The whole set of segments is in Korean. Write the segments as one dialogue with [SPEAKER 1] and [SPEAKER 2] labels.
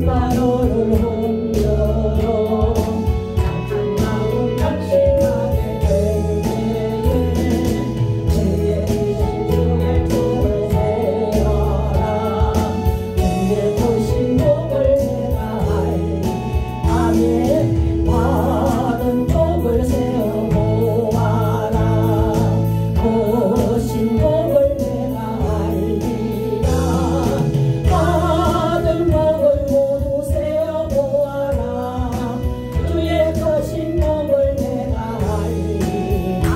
[SPEAKER 1] 가로를 옮겨 같은 마음 낙심하게 될 때에 주의 주의 품을 세워라 주의 보신 복을 내가 알리 아멘 받은 복을 세워 보아라 보신 복을 내가 알리라 받은 복을 모두 세워 보아라 주의 거신 복을 내가 알리라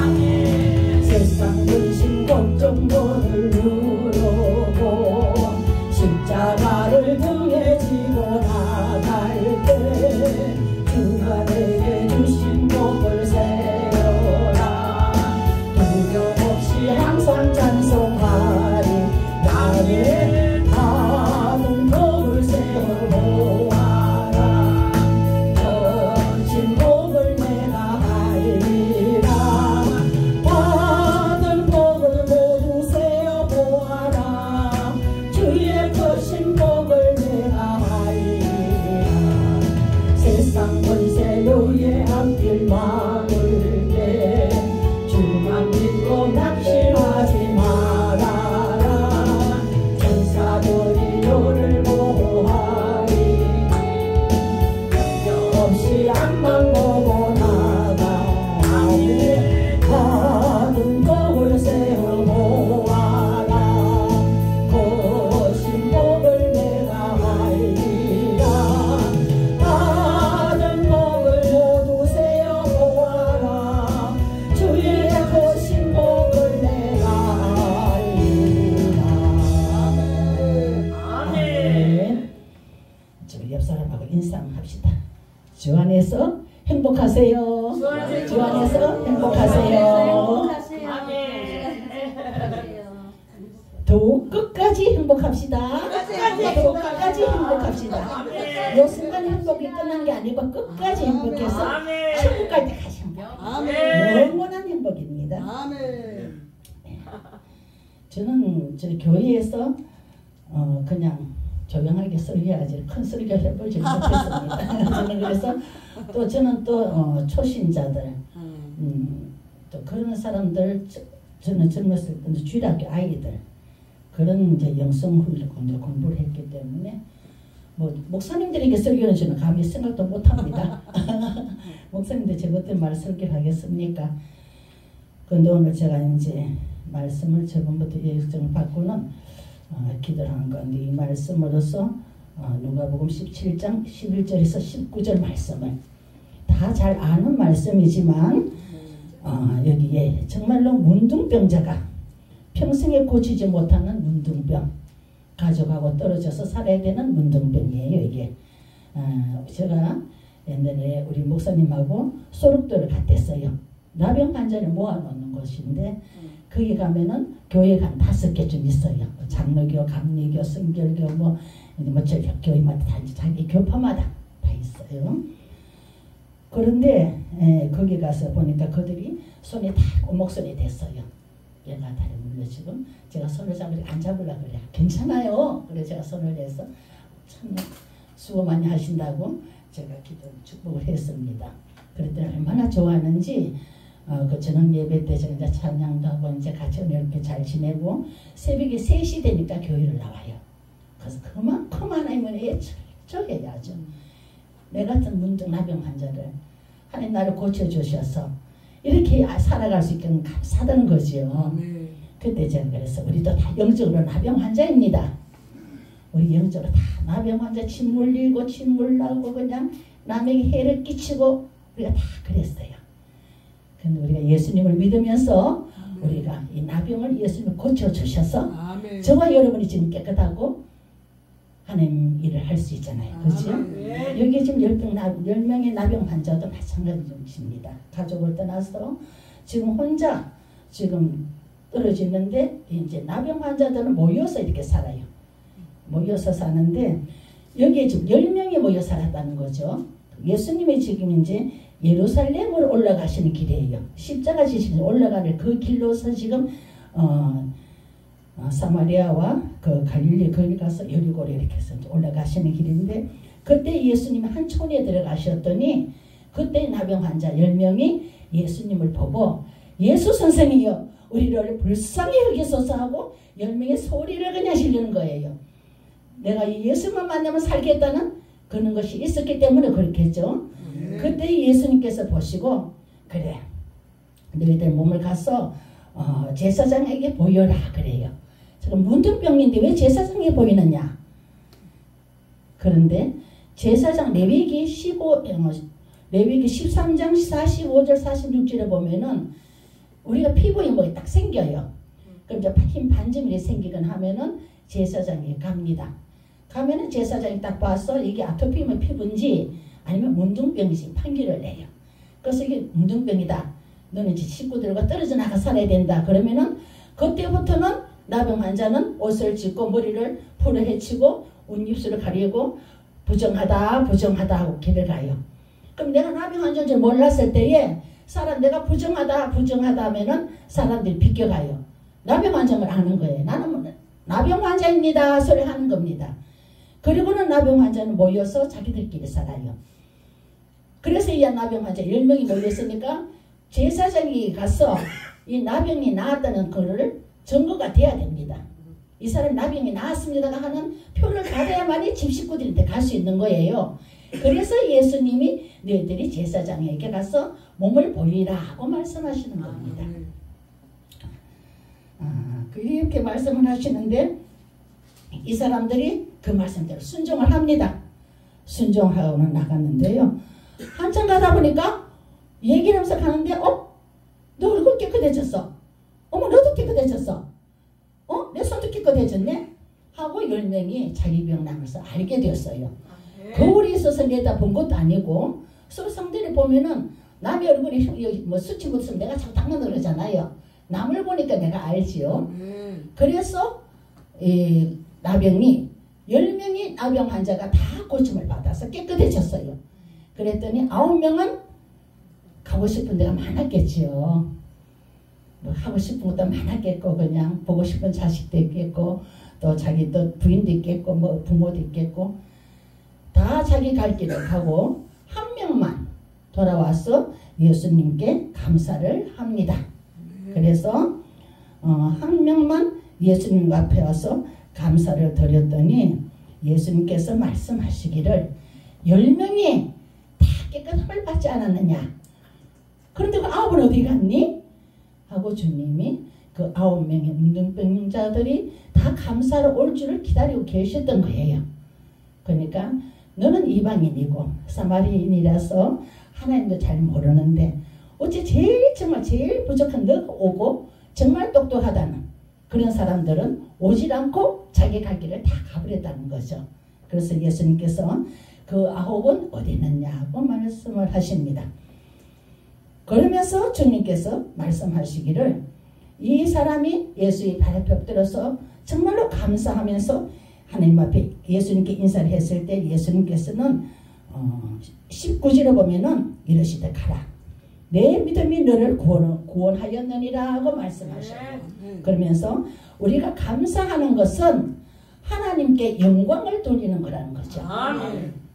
[SPEAKER 1] 세상 근심 걱정들을 누르고 십자가를 등에 지고 나갈 때 주가 내게 주신 복을 세워라 두려움 없이 항상 찬송하리 나의 받은 복을 세워보아라 거친 복을 내가 알리라 받은 복을 모두 세워보아라 주의 거친 복을 내가 알리라 세상 권세 너의 앞길 막을 때 주만 믿고 낙심하지 말아라 천사들이 너를 보호하리 없이 앞만 보고 나가니 받은 복을 세워보아라 거신 복을 내가 알리라 받은 복을 모두 세워보아라 주의 거신 복을 내가 알리라 아멘. 저 옆사람하고 인사합시다. 주 안에서 행복하세요. 주 안에서 행복하세요. 더욱 끝까지 행복합시다. 더욱 끝까지 행복합시다. 요 순간 행복이 끝난 게 아니고 끝까지 행복해서 천국 갈 때까지 행복. 영원한 행복입니다. 저는 저 교회에서 그냥 조용하게 설교하지 큰 설교 해보지 못했습니다. 저는 그래서 또 저는 또 초신자들 또 그런 사람들 저는 젊었을 때 주일학교 아이들 그런 이제 영성 훈련 공부를 했기 때문에 뭐 목사님들에게 설교는 저는 감히 생각도 못합니다. 목사님들 제가 어떤 말 설교하겠습니까? 그런데 오늘 제가 이제 말씀을 저번부터 예정을 받고는 기도를 한 건데 이 말씀으로서 누가복음 17장 11절에서 19절 말씀을 다 잘 아는 말씀이지만 여기에 정말로 문둥병자가 평생에 고치지 못하는 문둥병 가족하고 떨어져서 살아야 되는 문둥병이에요. 이게 제가 옛날에 우리 목사님하고 소록도를 갔댔어요. 나병 환자를 모아놓는 곳인데 거기 가면은 교회가 한 5개쯤 있어요. 장로교, 감리교, 성결교, 뭐 교회마다 다 자기 교파마다 다 있어요. 그런데 거기 가서 보니까 그들이 손이 다 꼬목손이 됐어요. 얘가 다리 물려 지금 제가 손을 잡으려고 안 잡으려고 그래. 괜찮아요. 그래 제가 손을 내서 참 수고 많이 하신다고 제가 기도 축복을 했습니다. 그랬더니 얼마나 좋아하는지 그 저녁 예배 때 제가 이제 찬양도 하고 이제 같이 이렇게 잘 지내고 새벽에 3시 되니까 교회를 나와요. 그래서 그만큼 하나님은 철저해야죠. 내 같은 문둥나병 환자를 하나님 나를 고쳐주셔서 이렇게 살아갈 수 있게 감사하다는 거죠. 그때 제가 그래서 우리도 다 영적으로 나병 환자입니다. 우리 영적으로 다 나병 환자 침 물리고 침 물나고 그냥 남에게 해를 끼치고 우리가 다 그랬어요. 근데 우리가 예수님을 믿으면서 우리가 이 나병을 예수님이 고쳐주셔서 저와 여러분이 지금 깨끗하고 하나님 일을 할 수 있잖아요. 그렇죠? 여기 지금 10명의 나병 환자도 마찬가지입니다. 가족을 떠나서 지금 혼자 지금 떨어지는데 이제 나병 환자들은 모여서 이렇게 살아요. 모여서 사는데 여기에 지금 10명이 모여 살았다는 거죠. 예수님이 지금 이제 예루살렘으로 올라가시는 길이에요. 십자가 지시면서 올라가는 그 길로서 지금 사마리아와 그 갈릴리 거기 가서 여리고로 이렇게 해서 올라가시는 길인데 그때 예수님이 한 촌에 들어가셨더니 그때 나병 환자 10명이 예수님을 보고 예수 선생이여 우리를 불쌍히 여기소서 하고 10명의 소리를 그냥 지르는 거예요. 내가 이 예수만 만나면 살겠다는 그런 것이 있었기 때문에 그렇겠죠. 그때 예수님께서 보시고 그래 너희들 몸을 가서 제사장에게 보여라 그래요. 지금 문둥병인데 왜 제사장에게 보이느냐. 그런데 제사장 레위기 13장 45절 46절에 보면은 우리가 피부에 뭐 딱 생겨요. 그럼 이제 흰 반점이 생기거나 하면은 제사장이 갑니다. 가면은 제사장이 딱 봐서 이게 아토피면 피부인지 아니면 문둥병인지 판결을 내요. 그래서 이게 문둥병이다. 너는 이제 식구들과 떨어져 나가 살아야 된다. 그러면은 그때부터는 나병 환자는 옷을 찢고 머리를 풀어 헤치고 웃입술을 가리고 부정하다 하고 길을 가요. 그럼 내가 나병 환자인 줄 몰랐을 때에 내가 부정하다 하면은 사람들이 비껴가요. 나병 환자를 아는 거예요. 나는 나병 환자입니다 소리 하는 겁니다. 그리고는 나병 환자는 모여서 자기들끼리 살아요. 그래서 이 나병 환자 10명이 모였으니까 제사장이 가서 이 나병이 나았다는 거를 증거가 돼야 됩니다. 이 사람 나병이 나았습니다 하는 표를 받아야만이 집 식구들한테 갈 수 있는 거예요. 그래서 예수님이 너희들이 제사장에게 가서 몸을 보이라 하고 말씀하시는 겁니다. 그렇게 말씀을 하시는데 이 사람들이 그 말씀대로 순종을 합니다. 순종하고는 나갔는데요. 한참 가다 보니까 얘기를 하면서 가는데 너 얼굴 깨끗해졌어. 어머 너도 깨끗해졌어. 내 손도 깨끗해졌네. 하고 10명이 자기 병 나면서 알게 되었어요. 거울이 있어서 내다본 것도 아니고 서로 상대를 보면은 남의 얼굴이 뭐 수치 묻으면 내가 자꾸 닦는 그러잖아요. 남을 보니까 내가 알지요. 그래서 나병이 10명이 나병 환자가 다 고침을 받아서 깨끗해졌어요. 그랬더니 9명은 가고 싶은 데가 많았겠지요. 뭐 하고 싶은 것도 많았겠고 그냥 보고 싶은 자식도 있겠고 또 자기 또 부인도 있겠고 뭐 부모도 있겠고 다 자기 갈 길을 가고 한 명만 돌아와서 예수님께 감사를 합니다. 그래서 한 명만 예수님 앞에 와서 감사를 드렸더니 예수님께서 말씀하시기를 10명이 다 깨끗함을 받지 않았느냐. 그런데 그 9은 어디 갔니? 하고 주님이 그 9명의 문둥병자들이 다 감사로 올 줄을 기다리고 계셨던 거예요. 그러니까 너는 이방인이고 사마리인이라서 하나님도 잘 모르는데 어째 정말 제일 부족한 너가 오고 정말 똑똑하다는 그런 사람들은 오질 않고 자기 갈 길을 다 가버렸다는 거죠. 그래서 예수님께서 그 9은 어디 있느냐고 말씀을 하십니다. 그러면서 주님께서 말씀하시기를 이 사람이 예수의 발에 엎드려서 정말로 감사하면서 하나님 앞에 예수님께 인사를 했을 때 예수님께서는 19절에 보면은 이러시되 가라. 내 믿음이 너를 구원하였느니라 하고 말씀하셔요. 그러면서 우리가 감사하는 것은 하나님께 영광을 돌리는 거라는 거죠.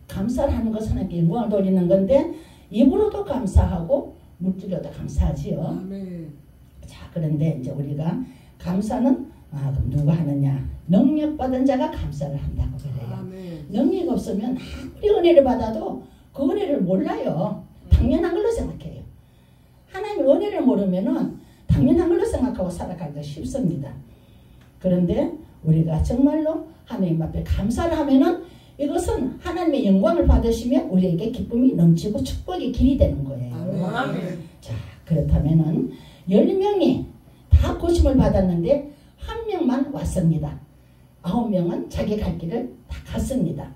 [SPEAKER 1] 감사를 하는 것은 하나님께 영광을 돌리는 건데 입으로도 감사하고 물질로도 감사하지요. 자, 그런데 이제 우리가 감사는 그럼 누가 하느냐? 능력받은 자가 감사를 한다고 그래요. 능력이 없으면 아무리 은혜를 받아도 그 은혜를 몰라요. 당연한 걸로 생각해요. 하나님의 은혜를 모르면은 당연한 걸로 생각하고 살아가기가 쉽습니다. 그런데 우리가 정말로 하나님 앞에 감사를 하면은 이것은 하나님의 영광을 받으시면 우리에게 기쁨이 넘치고 축복의 길이 되는 거예요. 자, 그렇다면은 10명이 다 고침을 받았는데 한 명만 왔습니다. 9명은 자기 갈 길을 다 갔습니다.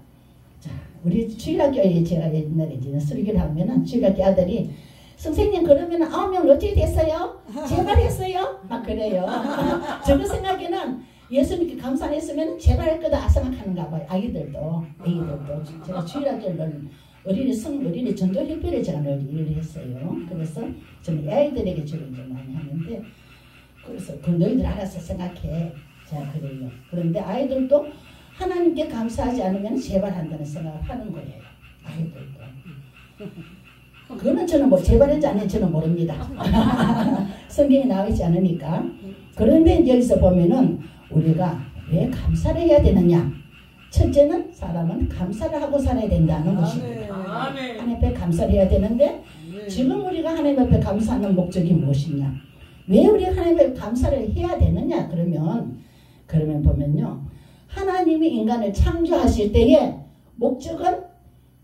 [SPEAKER 1] 자, 우리 주일학교에 제가 옛날에 이제 설교를 하면은 주일학교 아들이 선생님 그러면 9명은 어떻게 됐어요? 재발했어요? 막 그래요. 저그 생각에는 예수님께 감사했으면 재발할 거다 생각하는가 봐요. 아기들도. 제가 주일학교를 어린이 전도협회를 제가 늘 일을 했어요. 그래서 저는 아이들에게 주로 이제 많이 하는데 그래서 그 너희들 알아서 생각해. 자, 그래요. 그런데 아이들도 하나님께 감사하지 않으면 재발한다는 생각을 하는 거예요. 아이들도. 그거는 저는 뭐 재발인지 안 했는지 저는 모릅니다. 성경에 나와 있지 않으니까. 그런데 여기서 보면은 우리가 왜 감사를 해야 되느냐. 첫째는 사람은 감사를 하고 살아야 된다는 것입니다. 하나님 앞에 감사를 해야 되는데 지금 우리가 하나님 앞에 감사하는 목적이 무엇이냐. 왜 우리가 하나님 앞에 감사를 해야 되느냐. 그러면 보면요. 하나님이 인간을 창조하실 때에 목적은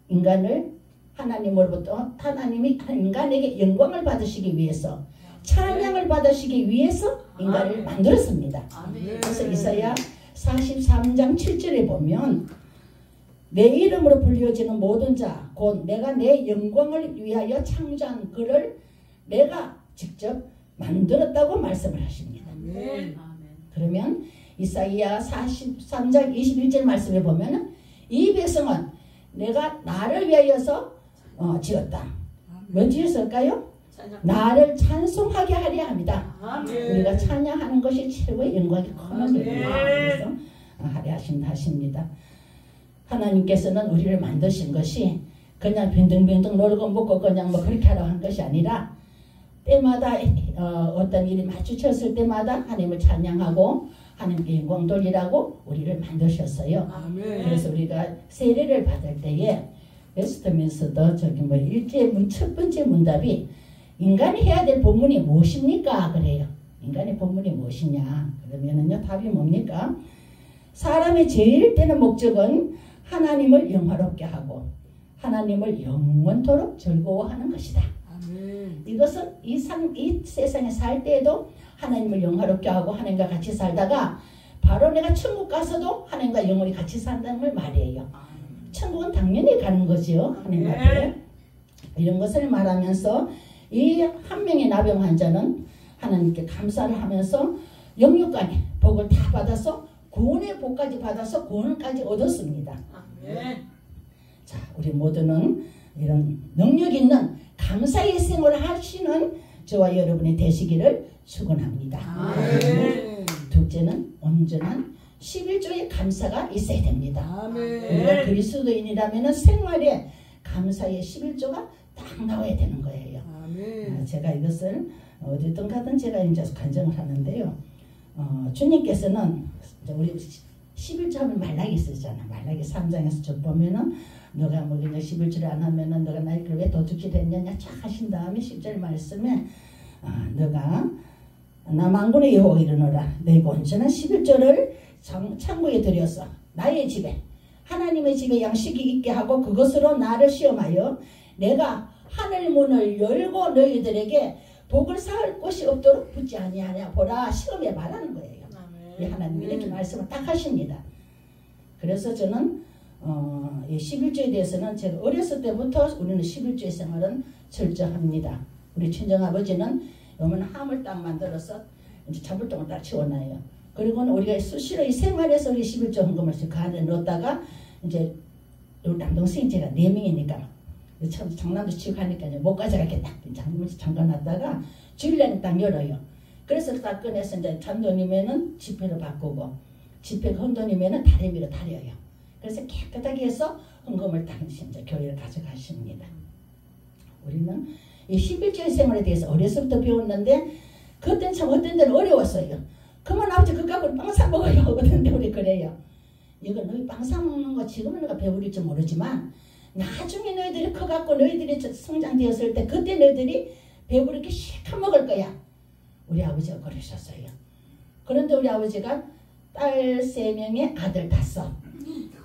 [SPEAKER 1] 인간을 하나님으로부터 하나님이 인간에게 영광을 받으시기 위해서 찬양을 받으시기 위해서 인간을 만들었습니다. 그래서 이사야 43장 7절에 보면 내 이름으로 불려지는 모든 자 곧 내가 내 영광을 위하여 창조한 그를 내가 직접 만들었다고 말씀을 하십니다. 그러면 이사야 43장 21절 말씀에 보면 이 백성은 내가 나를 위하여서 지었다. 왜 지었을까요? 나를 찬송하게 하려 합니다. 우리가 찬양하는 것이 최고의 영광이 커는 거예요. 그래서 하려 하십니다. 하나님께서는 우리를 만드신 것이 그냥 빈둥빈둥 놀고 먹고 그냥 뭐 그렇게 하라고 한 것이 아니라 때마다 어떤 일이 마주쳤을 때마다 하나님을 찬양하고 하나님께 영광 돌리라고 우리를 만드셨어요. 그래서 우리가 세례를 받을 때에 웨스트민스터 저기 뭐 일제의 첫 번째 문답이 인간이 해야 될 본문이 무엇입니까? 그래요. 인간의 본문이 무엇이냐? 그러면은요 답이 뭡니까? 사람의 제일 되는 목적은 하나님을 영화롭게 하고 하나님을 영원토록 즐거워하는 것이다. 이것은 이 세상에 살 때에도 하나님을 영화롭게 하고 하나님과 같이 살다가 바로 내가 천국 가서도 하나님과 영원히 같이 산다는 걸 말이에요. 천국은 당연히 가는 거죠. 하나님 앞에. 이런 것을 말하면서 이 한 명의 나병 환자는 하나님께 감사를 하면서 영육간의 복을 다 받아서 구원의 복까지 받아서 구원까지 얻었습니다. 자, 우리 모두는 이런 능력 있는 감사의 생활을 하시는 저와 여러분이 되시기를 축원합니다. 둘째는 온전한 11조의 감사가 있어야 됩니다. 우리가 그리스도인이라면 생활에 감사의 11조가 딱 나와야 되는 거예요. 제가 이것을 어디든 가든 제가 이제 간증을 하는데요. 주님께서는 우리 11조 하면 말라기 쓰잖아. 말라기 3장에서 쭉 보면은 너가 뭐 그냥 11조를 안 하면은 너가 나를 왜 도둑질 했느냐 쫙 하신 다음에 10절 말씀에 너가 나 만군의 여호와 이르노라 내가 온전한 11조를 창고에 들여서 나의 집에 하나님의 집에 양식이 있게 하고 그것으로 나를 시험하여 내가 하늘 문을 열고 너희들에게 복을 쌓을 곳이 없도록 붙지 아니하냐 보라 시험에 말하는 거예요. 이 하나님이 이렇게 말씀을 딱 하십니다. 그래서 저는 이 11조에 대해서는 제가 어렸을 때부터 우리는 11조의 생활은 철저합니다. 우리 친정아버지는 오면 함을 딱 만들어서 이제 잔불똥을 딱 치워놔요. 그리고는 우리가 수시로 이 생활에서 우리 11조 헌금을 그 안에 넣었다가 이제 우리 남동생이 제가 4명이니까 참 장난도 치고 하니까 이제 못 가져가겠다. 잠가놨다가 주일날에 딱 열어요. 그래서 딱 꺼내서 이제 잔돈이면은 지폐로 바꾸고 지폐가 헌돈이면은 다리미로 다려요. 그래서 깨끗하게 해서 헌금을 딱 이제 교회를 가져가십니다. 우리는 이 11조의 생활에 대해서 어려서부터 배웠는데 그때는 참 어떤 데는 어려웠어요. 그만 아버지 그거 갖고 빵 사 먹어요. 어떤 데 우리 그래요. 이거 너희 빵 사 먹는 거 지금은 너가 배우릴지 모르지만 나중에 너희들이 커갖고 너희들이 성장되었을 때 그때 너희들이 배부르게 실컷 먹을 거야. 우리 아버지가 그러셨어요. 그런데 우리 아버지가 딸 3명에 아들 5.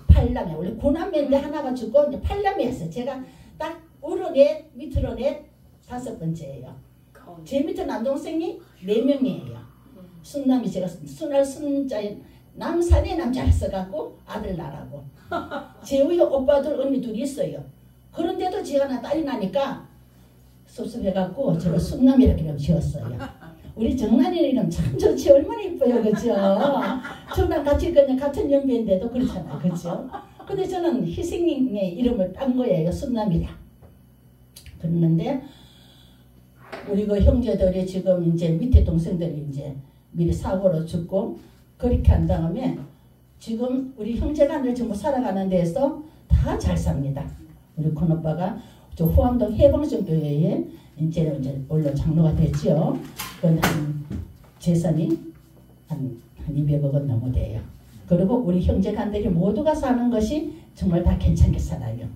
[SPEAKER 1] 8남매. 원래 9남매인데 하나가 죽고 이제 8남매였어요. 제가 딱 우로 넷 밑으로 넷 5번째예요. 제 밑에 남동생이 4명이에요. 순남이 제가 순할 순자인 남산에 남자를 써갖고 아들 나라고 제 위에 오빠들 언니 둘이 있어요. 그런데도 제가 나 딸이 나니까 섭섭해갖고 제가 순남이라고 이름 지었어요. 우리 정란이는 이름 참 좋지. 얼마나 이뻐요. 그죠? 저랑 같이 그냥 같은 연배인데도 그렇잖아요. 그죠? 근데 저는 희생님의 이름을 딴 거예요. 순남이라. 그랬는데 우리 그 형제들이 지금 이제 밑에 동생들이 이제 미리 사고로 죽고 그렇게 한 다음에 지금 우리 형제간들 전부 살아가는 데에서 다 잘 삽니다. 우리 큰오빠가 저 후암동 해방정교회에 이제 원로 장로가 됐죠. 그건 한 재산이 한 200억은 넘어 돼요. 그리고 우리 형제간들이 모두가 사는 것이 정말 다 괜찮게 살아요.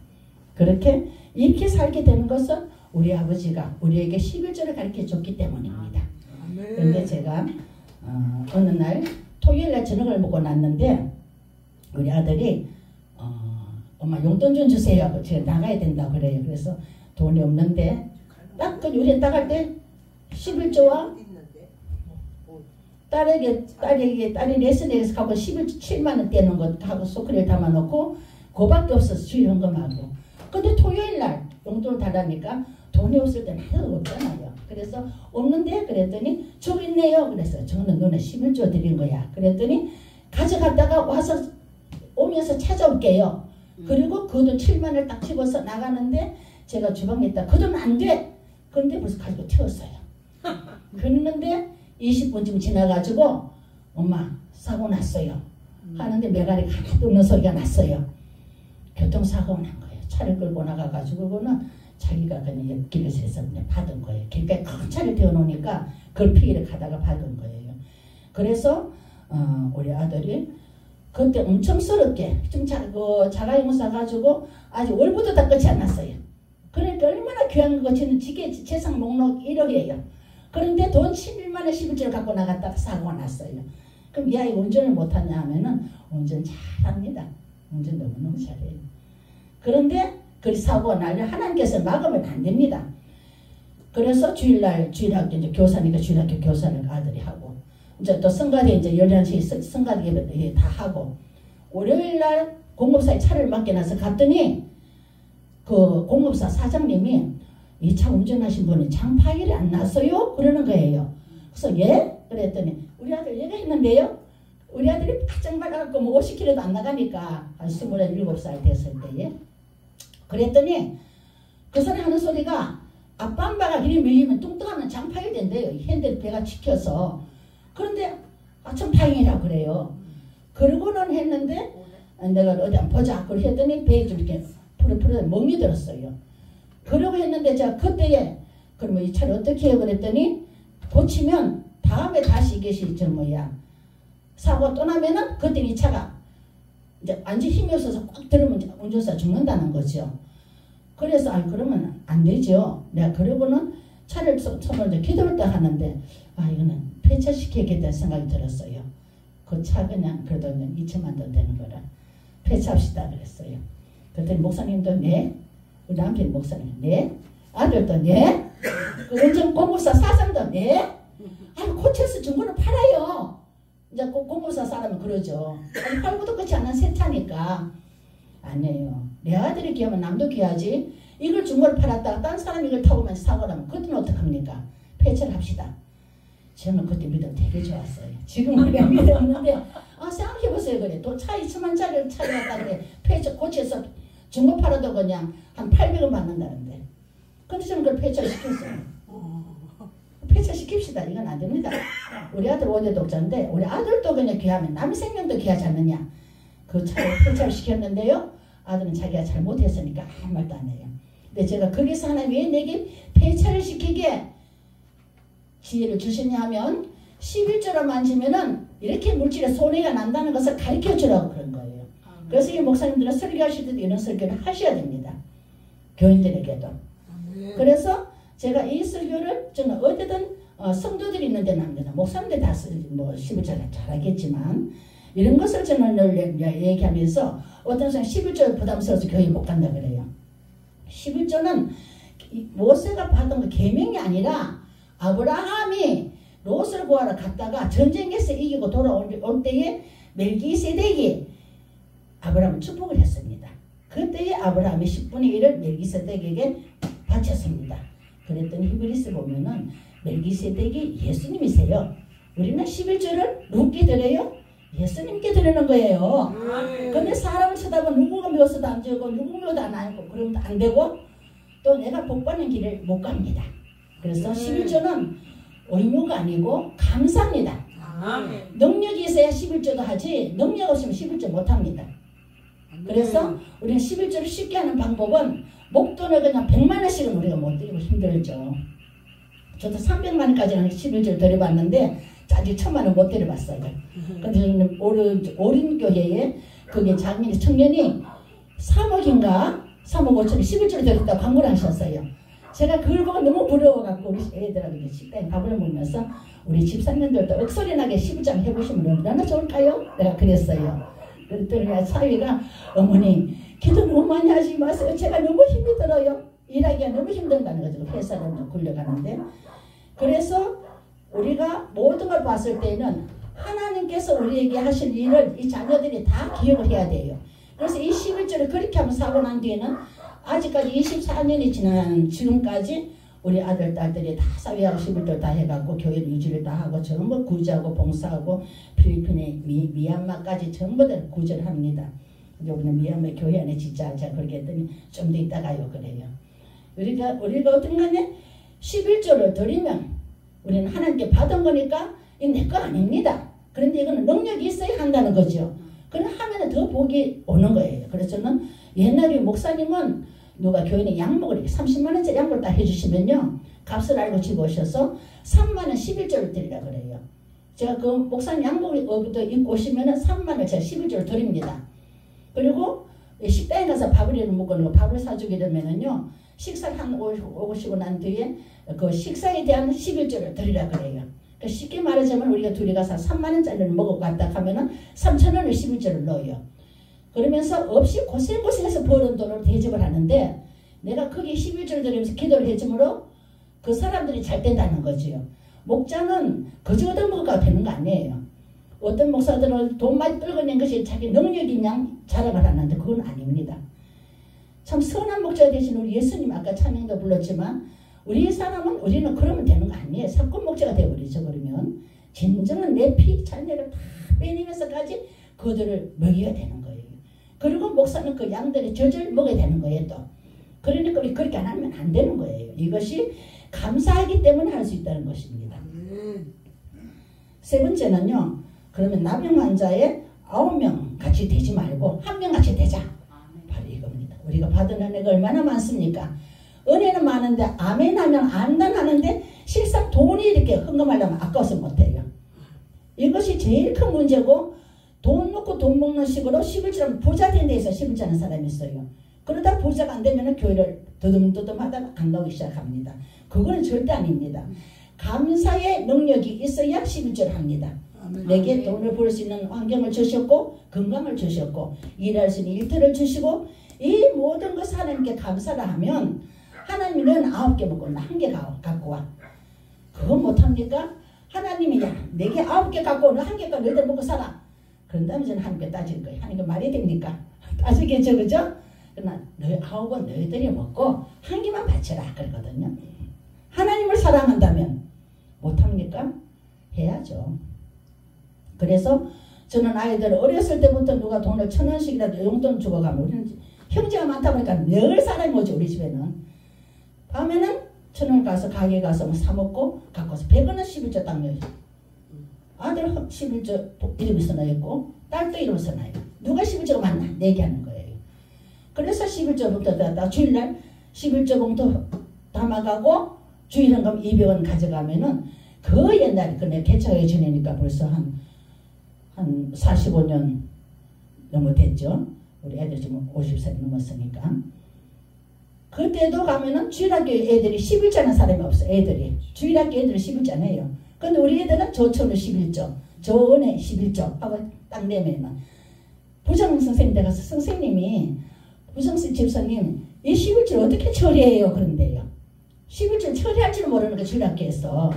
[SPEAKER 1] 이렇게 살게 되는 것은 우리 아버지가 우리에게 11조를 가르쳐 줬기 때문입니다. 그런데 제가 어느 날 토요일날 저녁을 먹고 났는데 우리 아들이 엄마 용돈 좀 주세요. 제가 나가야 된다고 그래요. 그래서 돈이 없는데 딱 그 요리 딱 할 때 11조와 딸이 레슨에서 갖고 7만원 떼는 것 하고 소크리를 담아놓고 그밖에 없어서 주일 헌금하고. 근데 토요일날 용돈을 달라니까 돈이 없을 때는 하나도 없잖아요. 그래서 없는데 그랬더니 저기 있네요. 그래서 저는 너네 11조 드린 거야. 그랬더니 가져갔다가 와서 오면서 찾아올게요. 그리고 그 돈 7만원을 딱 집어서 나가는데 제가 주방에 있다. 그 돈 안 돼. 근데 벌써 가지고 튀었어요. 그랬는데 20분쯤 지나가지고 엄마 사고 났어요. 하는데 메가리가 하나도 없는 소리가 났어요. 교통사고가 난 거예요. 차를 끌고 나가가지고 그거는 자기가 그냥 길에서 그냥 받은 거예요. 길가에 큰 차를 태워놓으니까 그걸 피해를 가다가 받은 거예요. 그래서 우리 아들이 그때 엄청스럽게 좀 자가용 사가지고 아직 월부도 다 끝이 안 났어요. 그러니까 얼마나 귀한 거 지는 재산 목록 1억이에요. 그런데 돈 11만원 11조를 갖고 나갔다가 사고가 났어요. 그럼 이 아이가 운전을 못하냐 하면은 운전 잘합니다. 운전 너무너무 잘해요. 그런데 그 사고가 나면 하나님께서 막으면 안 됩니다. 그래서 주일학교 이제 교사니까 주일학교 교사를 아들이 하고 이제 또 성가대 이제 11시 성가대 다 하고 월요일날 공급사에 차를 맡겨놔서 갔더니 그 공급사 사장님이 이 차 운전하신 분이 장파일이 안 났어요? 그러는 거예요. 그래서 예? 그랬더니 우리 아들 얘가 했는데요. 우리 아들이 바짝 말라갖고 뭐 50km도 안 나가니까 한 27살 됐을 때에 그랬더니 그 사람이 하는 소리가 아빠 엄마가 이리 밀리면 뚱뚱하면 장파일 된대요. 핸들 배가 치켜서. 그런데 참 다행이라고 그래요. 그러고는 했는데 내가 어디 한번 보자. 그걸 했더니 배에 좀 이렇게 푸르푸르 멍이 들었어요. 그러고 했는데 제가 그때에 그러면 이 차를 어떻게 해요? 그랬더니 고치면 다음에 다시 이것이 사고가 또 나면은 그때 이 차가 이제 완전 힘이 없어서 꽉 들으면 운전사 죽는다는 거죠. 그래서 그러면 안 되죠. 내가 그러고는 차를 손을 기도를 딱 하는데 이거는 폐차시켜야겠다는 생각이 들었어요. 그 차 그냥 그래도 2천만 원 되는 거라 폐차합시다 그랬어요. 그랬더니 목사님도 네, 우리 남편 목사님 네, 아들도 네, 그 운전 공급사 사장도 네. 고쳐서 중고를 팔아요. 이제 공급사 사람은 그러죠. 팔고도 끝이 안 난 새 차니까. 아니에요. 내 아들이 귀하면 남도 귀하지. 이걸 중고를 팔았다가 딴 사람이 이걸 타고 가면서 사고 나면 그때는 어떡합니까? 폐차를 합시다. 저는 그때 믿음 되게 좋았어요. 지금은 그냥 믿음 없는데 생각해보세요. 그래. 또 차 2천만짜리 차를 갖다 그래. 폐차 고쳐서 중고 팔아도 그냥 한 800원 받는다는데. 근데 저는 그걸 폐차시켰어요. 폐차시킵시다. 이건 안 됩니다. 우리 아들 5대 독자인데 우리 아들도 그냥 귀하면 남의 생명도 귀하지 않느냐. 그 차를 폐차를 시켰는데요. 아들은 자기가 잘못했으니까 아무 말도 안 해요. 근데 제가 거기서 하나님 왜 내게 폐차를 시키게 지혜를 주시냐 하면 11조로 만지면은 이렇게 물질에 손해가 난다는 것을 가르쳐 주라고 그런 거예요. 그래서 이 목사님들은 설교하실 때도 이런 설교를 하셔야 됩니다. 교인들에게도. 그래서 제가 이 설교를 저는 어디든 성도들이 있는 데는 합니다. 목사님들 다 11조를 잘하겠지만 이런 것을 저는 늘 얘기하면서 어떤 사람이 11조 부담스러워서 교회 못 간다 그래요. 11조는 모세가 받은 거 계명이 아니라 아브라함이 롯을 구하러 갔다가 전쟁에서 이기고 돌아올 때에 멜기세덱이 아브라함을 축복을 했습니다. 그때에 아브라함이 10분의 1을 멜기세덱에게 바쳤습니다. 그랬더니 히브리서 보면은 멜기세덱이 예수님이세요. 우리는 11조를 누구께 드려요? 예수님께 드리는 거예요. 근데 사람을 쳐다보면 누구가 묘서도 안 주고 누구 묘도 안 하고 그러면 안 되고 또 내가 복받는 길을 못 갑니다. 그래서 11조는 의무가 아니고 감사입니다. 능력이 있어야 11조도 하지 능력 없으면 11조 못합니다. 그래서 우리는 11조를 쉽게 하는 방법은 목돈을 그냥 100만 원씩은 우리가 못 드리고 힘들죠. 저도 300만 원까지는 11조를 드려봤는데 아직 1000만 원 못 드려봤어요. 근데 저는 오림교회에 그게 작년 청년이 3억인가 3억 5천을 11조를 드렸다고 광고를 하셨어요. 제가 그걸 보고 너무 부러워갖고 우리 애들하고 식당에 밥을 먹으면서 우리 집사님들도 억소리나게 11장 해보시면 얼마나 좋을까요? 내가 그랬어요. 그랬더니 사위가 어머니 기도 너무 많이 하지 마세요. 제가 너무 힘이 들어요. 일하기가 너무 힘든다는 거죠. 회사를 굴려가는데. 그래서 우리가 모든 걸 봤을 때는 하나님께서 우리에게 하실 일을 이 자녀들이 다 기억을 해야 돼요. 그래서 이 11조를 그렇게 하면 사고 난 뒤에는 아직까지 24년이 지난 지금까지 우리 아들, 딸들이 다 사회하고 11조 다 해갖고 교회 유지를 다 하고 전부 구제하고 봉사하고 필리핀에 미얀마까지 전부 다 구제를 합니다. 우리는 미얀마 교회 안에 진짜 그렇게 했더니 좀 더 있다가요 그래요. 우리가 어떤 간에 11조를 드리면 우리는 하나님께 받은 거니까 이거 내 거 아닙니다. 그런데 이거는 능력이 있어야 한다는 거죠. 그럼 하면 더 복이 오는 거예요. 그래서 저는 옛날에 목사님은 누가 교인에 양목을 30만 원짜리 양목을 딱 해주시면요. 값을 알고 집 오셔서 3만 원 11조를 드리라 그래요. 제가 그 목사님 양목을 입고 오시면은 3만 원 제가 11조를 드립니다. 그리고 식당에 가서 밥을 먹고 밥을 사주게 되면은요. 식사를 한 오시고 난 뒤에 그 식사에 대한 11조를 드리라 그래요. 그러니까 쉽게 말하자면 우리가 둘이 가서 3만 원짜리를 먹고 갔다 하면은 3천 원을 11조를 넣어요. 그러면서 없이 고생고생해서 버는 돈을 대접을 하는데 내가 거기 11조를 드리면서 기도를 해줌으로 그 사람들이 잘 된다는 거지요. 목자는 거저 얻어먹어가 되는 거 아니에요. 어떤 목사들은 돈 많이 떨궈낸 것이 자기 능력이 그냥 자랑을 하는데 그건 아닙니다. 참 선한 목자 대신 우리 예수님 아까 찬양도 불렀지만 우리 사람은 우리는 그러면 되는 거 아니에요. 사건 목자가 되어버리죠. 그러면 진정은 내 피 자녀를 다 빼내면서까지 그들을 먹여야 되는 거예요. 그리고 목사는 그 양들의 젖을 먹어야 되는 거예요. 또 그러니까 우리 그렇게 안 하면 안 되는 거예요. 이것이 감사하기 때문에 할 수 있다는 것입니다. 세 번째는요. 그러면 나병 환자에 9명 같이 되지 말고 1명 같이 되자. 바로 이겁니다. 우리가 받은 은혜가 얼마나 많습니까? 은혜는 많은데 아멘 하면 안단 하는데 실상 돈이 이렇게 헌금하려면 아까워서 못해요. 이것이 제일 큰 문제고 돈 놓고 돈 먹는 식으로 11조는 부자 된 데에서 11조 하는 사람이 있어요. 그러다 부자가 안 되면 교회를 더듬더듬하다가 안 나오기 시작합니다. 그거는 절대 아닙니다. 감사의 능력이 있어야 11조를 합니다. 내게 돈을 벌 수 있는 환경을 주셨고 건강을 주셨고 일할 수 있는 일터를 주시고 이 모든 것을 하나님께 감사를 하면 하나님은 9개 먹고 나 1개 갖고 와. 그거 못합니까? 하나님이 야 내게 9개 갖고 오는 1개가 너희들 먹고 살아. 그런 다음에 저는 하나님께 따질 거예요. 하나님께 말이 됩니까? 따지겠죠, 그죠? 그러나 너희 9은 너희들이 먹고 1개만 바쳐라 그러거든요. 하나님을 사랑한다면 못합니까? 해야죠. 그래서 저는 아이들 어렸을 때부터 누가 돈을 1,000원씩이라도 용돈 주고 가면 우리는 형제가 많다 보니까 늘 사람이 오죠. 우리 집에는. 밤에는 1,000원 가서 가게 가서 뭐 사 먹고 갖고 와서 100원은 11조 딱 넣어요. 아들 11조 이름이 써놔있고 딸도 이름 써놔요. 누가 11조가 많나? 내기하는 거예요. 그래서 11조부터 주일날 11조 봉투 담아가고 주일헌금 200원 가져가면은 그 옛날에 내 개척에 지내니까 벌써 한 45년 넘어 됐죠. 우리 애들 지금 50살 넘었으니까. 그때도 가면은 주일학교 애들이 11조 하는 사람이 없어. 애들이. 주일학교 애들은 11조 안 해요. 근데 우리 애들은 조천을 11조, 조은에 11조 하고 딱 내면은 부정선생님 때 가서 선생님이 부정선 집사님 이 11조를 어떻게 처리해요? 그런데요. 11조 처리할 줄 모르는 거 주일학교에서.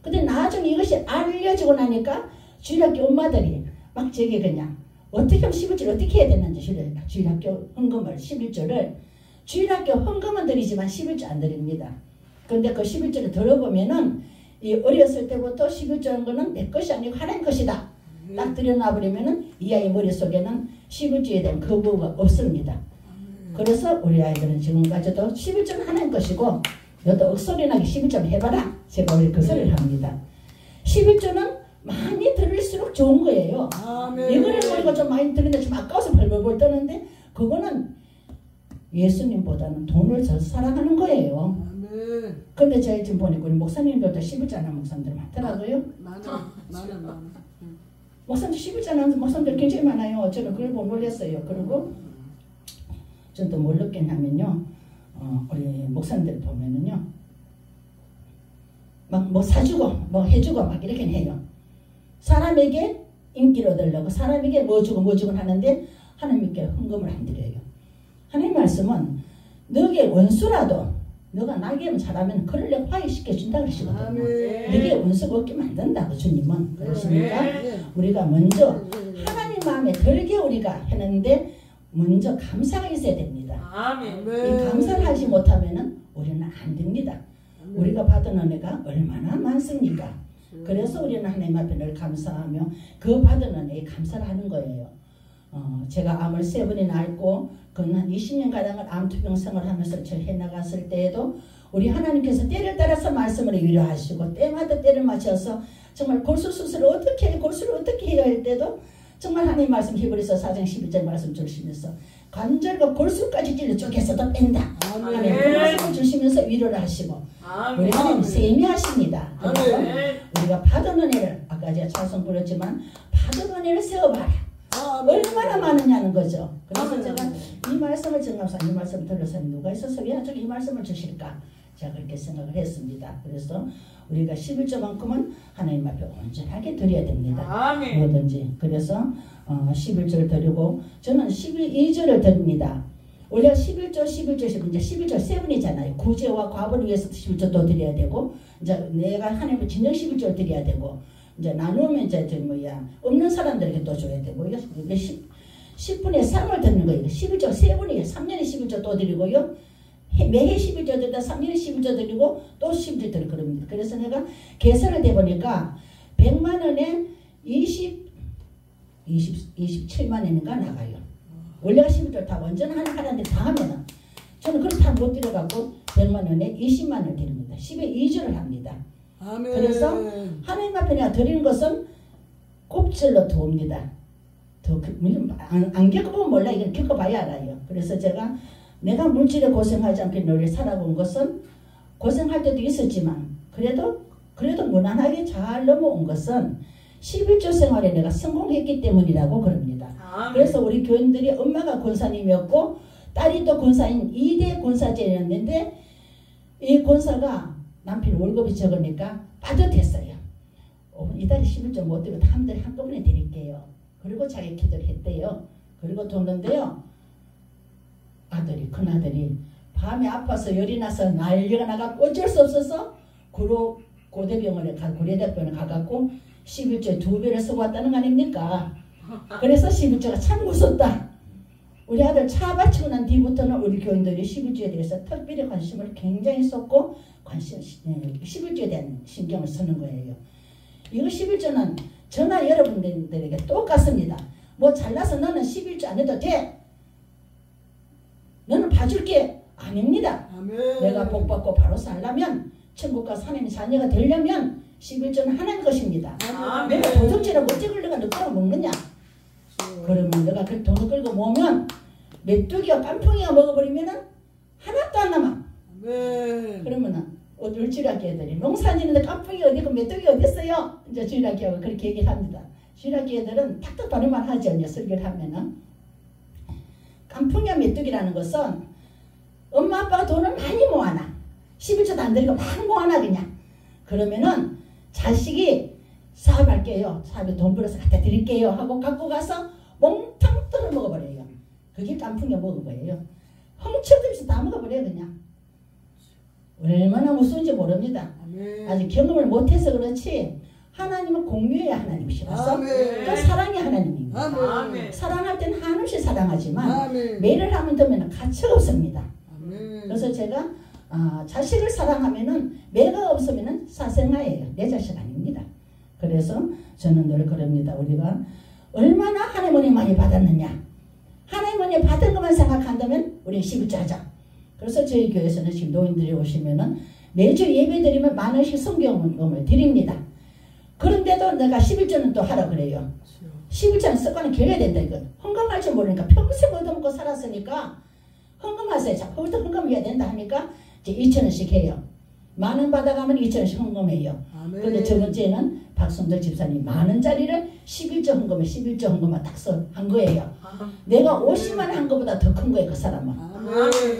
[SPEAKER 1] 근데 나중에 이것이 알려지고 나니까 주일학교 엄마들이 막 저기 그냥 어떻게 하면 11조를 어떻게 해야 되는지 주일학교 헌금을 11조를 주일학교 헌금은 드리지만 11조 안 드립니다. 그런데 그 11조를 들어보면은 이 어렸을 때부터 11조라는 거는 내 것이 아니고 하나님 것이다. 딱 들여놔버리면은 이 아이 머릿속에는 11조에 대한 거부가 없습니다. 그래서 우리 아이들은 지금까지도 11조는 하나님 것이고 너도 억소리나게 11조 해봐라. 제가 우리 그 소리를 합니다. 11조는 많이 들을수록 좋은 거예요.
[SPEAKER 2] 아멘.
[SPEAKER 1] 이거를 보니까 좀 많이 들는데 좀 아까워서 벌벌벌 떠는데 그거는 예수님보다는 돈을 더 사랑하는 거예요.
[SPEAKER 2] 아멘.
[SPEAKER 1] 근데 제가 지금 보니까 우리 목사님들도 11조 하는 목사님들 많더라고요.
[SPEAKER 2] 많아.
[SPEAKER 1] 목사님들 11조 하는 목사님들 굉장히 많아요. 저는 그걸 보고 놀랐어요. 그리고 저는 또 뭘 느꼈냐면요. 우리 목사님들 보면은요. 막 뭐 사주고 뭐 해주고 막 이렇게 해요. 사람에게 인기를 얻으려고 사람에게 뭐 주고 하는데 하나님께 헌금을 안 드려요. 하나님 말씀은 너에게 원수라도 너가 나에게 잘하면 그를 내가 화해시켜 준다 그러시거든요. 너에게 원수가 없게 만든다고 주님은 그러시니까 우리가 먼저 하나님 마음에 들게 우리가 했는데 먼저 감사가 있어야 됩니다. 이 감사를 하지 못하면 우리는 안 됩니다. 우리가 받은 은혜가 얼마나 많습니까? 그래서 우리는 하나님 앞에 늘 감사하며 그 받은 은혜에 감사를 하는 거예요. 제가 암을 3번이나 앓고 그건 한 20년가량을 암투병생활을 하면서 저 해나갔을 때에도 우리 하나님께서 때를 따라서 말씀을 위로하시고 때마다 때를 맞춰서 정말 골수술을 어떻게 해야 할 때도 정말 하나님 말씀 히브리서 4장 11절 말씀 주시면서 관절과 골수까지 찔러 쪼개서도 뺀다. 하나님 그 말씀을 주시면서 위로를 하시고 우리 하나님 세미하십니다. 우리가 받은 은혜를 아까 제가 찬송 부렸지만 받은 은혜를 세워봐라. 얼마나 많으냐는 거죠. 그래서 제가 이 말씀을 정감사 이 말씀을 들어서 누가 있어서 왜 이 말씀을 주실까 제가 그렇게 생각을 했습니다. 그래서 우리가 11조만큼은 하나님 앞에 온전하게 드려야 됩니다. 뭐든지. 그래서 11조를 드리고 저는 12조를 드립니다. 원래 11조 이제 11조 7이잖아요. 구제와 과부를 위해서 11조도 드려야 되고 이제 내가 하나님을 진정 11조를 드려야 되고 이제 나누면 이제 없는 사람들에게 또 줘야 되고 10분의 3을 드리는 거예요. 11조 3분이에요. 3년에 11조 또 드리고요. 매해 11조 드리다 3년에 11조 드리고 또 11조 드리고 그럽니다. 그래서 내가 계산을 해보니까 100만 원에 27만 원인가 나가요. 원래가 11조 다 완전한 하나인데 다 하면은 저는 그걸 다 못 드려갖고 100만 원에 20만 원을 드립니다. 10에 2조를 합니다.
[SPEAKER 2] 아멘.
[SPEAKER 1] 그래서 하나님 앞에 내가 드리는 것은 곱절로 도웁니다. 안 겪어보면 몰라. 이건 겪어봐야 알아요. 그래서 내가 물질에 고생하지 않게 늘 살아본 것은 고생할 때도 있었지만 그래도 무난하게 잘 넘어온 것은 11조 생활에 내가 성공했기 때문이라고 그럽니다. 그래서 우리 교인들이 엄마가 권사님이었고 딸이 또 권사인 2대 권사제였는데 이 권사가 남편 월급이 적으니까 빠듯했어요. 이달에 11조 못 드리고 다음 달에 한꺼번에 드릴게요. 그리고 자기 기도를 했대요. 그리고 뒀는데요. 큰아들이 밤에 아파서 열이 나서 난리가 나갖고 어쩔 수 없어서 고대병원에 가갖고 11조에 2배를 쓰고 왔다는 거 아닙니까? 그래서 11조가 참 무섭다. 우리 아들 차 바치고 난 뒤부터는 우리 교인들이 11조에 대해서 특별히 관심을 굉장히 쏟고 11조에 대한 신경을 쓰는 거예요. 이거 11조는 저나 여러분들에게 똑같습니다. 뭐 잘나서 너는 11조 안 해도 돼. 너는 봐줄게. 아닙니다.
[SPEAKER 2] 아멘.
[SPEAKER 1] 내가 복받고 바로 살려면 천국 가서 하나님의 자녀가 되려면 11조는 하나님 것입니다.
[SPEAKER 2] 아멘.
[SPEAKER 1] 내가 도둑질하고 어찌 내가 너 끌어 먹느냐. 그러면 내가 그 돈을 끌고 모으면 메뚜기와 깐풍이가 먹어버리면은 하나도 안 남아.
[SPEAKER 2] 아멘.
[SPEAKER 1] 그러면은 주일학교 애들이 농사짓는데 깐풍이 어디고 메뚜기 어디 있어요? 이제 주일학교가 그렇게 얘기를 합니다. 주일학교 애들은 탁탁 다른 말 하죠. 이제 설교를 하면은 깐풍이와 메뚜기라는 것은 엄마 아빠가 돈을 많이 모아놔. 11조도 안 드리고 막 모아놔 그냥. 그러면은 자식이 사업할게요. 사업에 돈 벌어서 갖다 드릴게요 하고 갖고 가서 몽탕 뜯어 먹어버려요. 그게 깐풍이가 먹은 거예요. 훔쳐들면서 다 먹어버려요 그냥. 얼마나 무서운지 모릅니다.
[SPEAKER 2] 아멘.
[SPEAKER 1] 아직 경험을 못해서 그렇지 하나님은 공유의 하나님이시라서 또 사랑의 하나님입니다.
[SPEAKER 2] 아멘.
[SPEAKER 1] 사랑할 때는 한없이 사랑하지만
[SPEAKER 2] 아멘.
[SPEAKER 1] 매를 하면 되면 가치가 없습니다.
[SPEAKER 2] 아멘.
[SPEAKER 1] 그래서 제가 자식을 사랑하면은 매가 없으면은 사생아예요. 내 자식 아닙니다. 그래서 저는 늘 그럽니다. 우리가 얼마나 하나님을 많이 받았느냐. 하나님을 받은 것만 생각한다면 우리는 11조 하자. 그래서 저희 교회에서는 지금 노인들이 오시면은 매주 예배 드리면 만 원씩 성경음을 드립니다. 그런데도 내가 11조는 또 하라 그래요. 11조는 습관을 결여야 된다 이거. 헌금할 줄 모르니까 평생 얻어먹고 살았으니까 헌금하세요. 자꾸 헌금해야 된다 하니까 이제 2,000원씩 해요. 10,000원 받아가면 2,000원씩 헌금해요. 그런데 저번주에는 박성도 집사님 10,000원짜리를 11조 헌금에 11조 헌금만 딱 한 거예요. 내가 50만 한 것보다 더 큰 거예요. 그 사람은.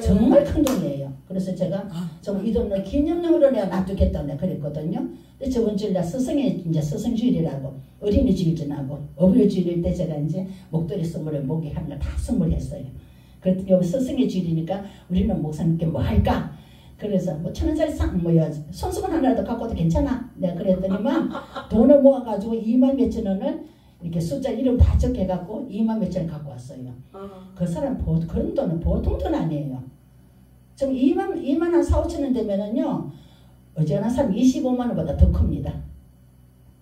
[SPEAKER 1] 정말 큰 돈이에요. 그래서 제가 좀 이 돈을 기념용으로 내가 놔두겠다고 내가 그랬거든요. 근데 저번 주일 날 이제 스승주일이라고 어린이 주일전하고 어버이 주일일 때 제가 이제 목도리 선물에 목이 하는 걸 다 선물했어요. 그랬더니 여기 스승의 주일이니까 우리는 목사님께 뭐 할까? 그래서 뭐 1,000원짜리 뭐야 손수건 하나라도 갖고도 괜찮아. 내가 그랬더니만 돈을 모아가지고 2만 몇천 원을 이렇게 숫자 이름 다 적혀갖고 2만 몇천 원 갖고 왔어요. 그 사람 그런 돈은 보통 돈 아니에요. 좀 2만 한 4, 5천 원 되면은요 어지간한 사람 25만 원보다 더 큽니다.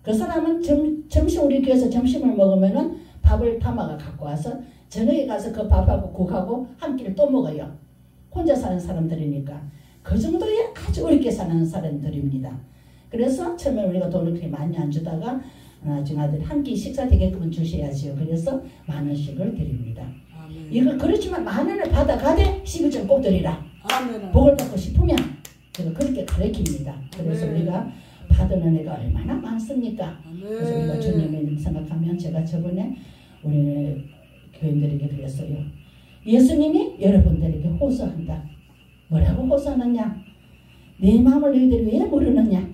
[SPEAKER 1] 그 사람은 점심 우리 교회에서 점심을 먹으면은 밥을 담아가 갖고 와서 저녁에 가서 그 밥하고 국하고 한 끼를 또 먹어요. 혼자 사는 사람들이니까. 그 정도의 아주 어렵게 사는 사람들입니다. 그래서 처음에 우리가 돈을 그렇게 많이 안 주다가 나중에 아들이 한 끼 식사 되게끔 주셔야지요. 그래서 10,000원씩을 드립니다. 아멘. 이거 그렇지만 10,000원을 받아가되 11조 꼭 드리라. 아멘. 복을 받고 싶으면 그렇게 가르칩니다. 그래서 아멘. 우리가 받은 은혜가 얼마나 많습니까? 아멘. 그래서 우리가 주님을 생각하면 제가 저번에 우리 교인들에게 그랬어요. 예수님이 여러분들에게 호소한다. 뭐라고 호소하느냐? 내 마음을 너희들이 왜 모르느냐?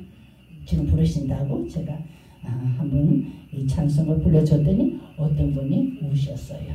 [SPEAKER 1] 지금 부르신다고 제가 한번 이 찬송을 불러줬더니 어떤 분이 우셨어요.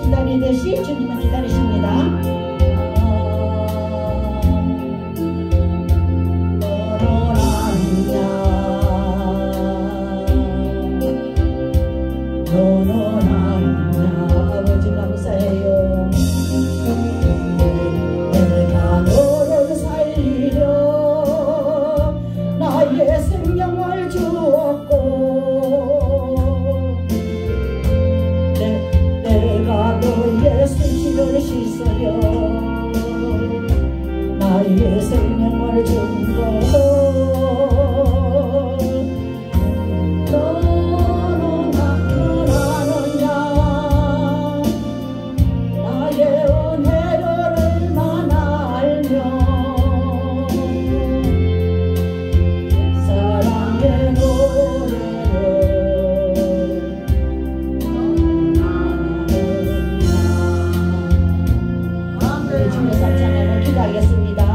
[SPEAKER 1] 기다리듯이 주님은 기다리십니다. 아버지 감사해요. 내가 너를 살리려 나의 생명을 주었고 내가 너의 수치를 씻으려 나의 생명을 준 것. 주님의 찬양을 기도하겠습니다.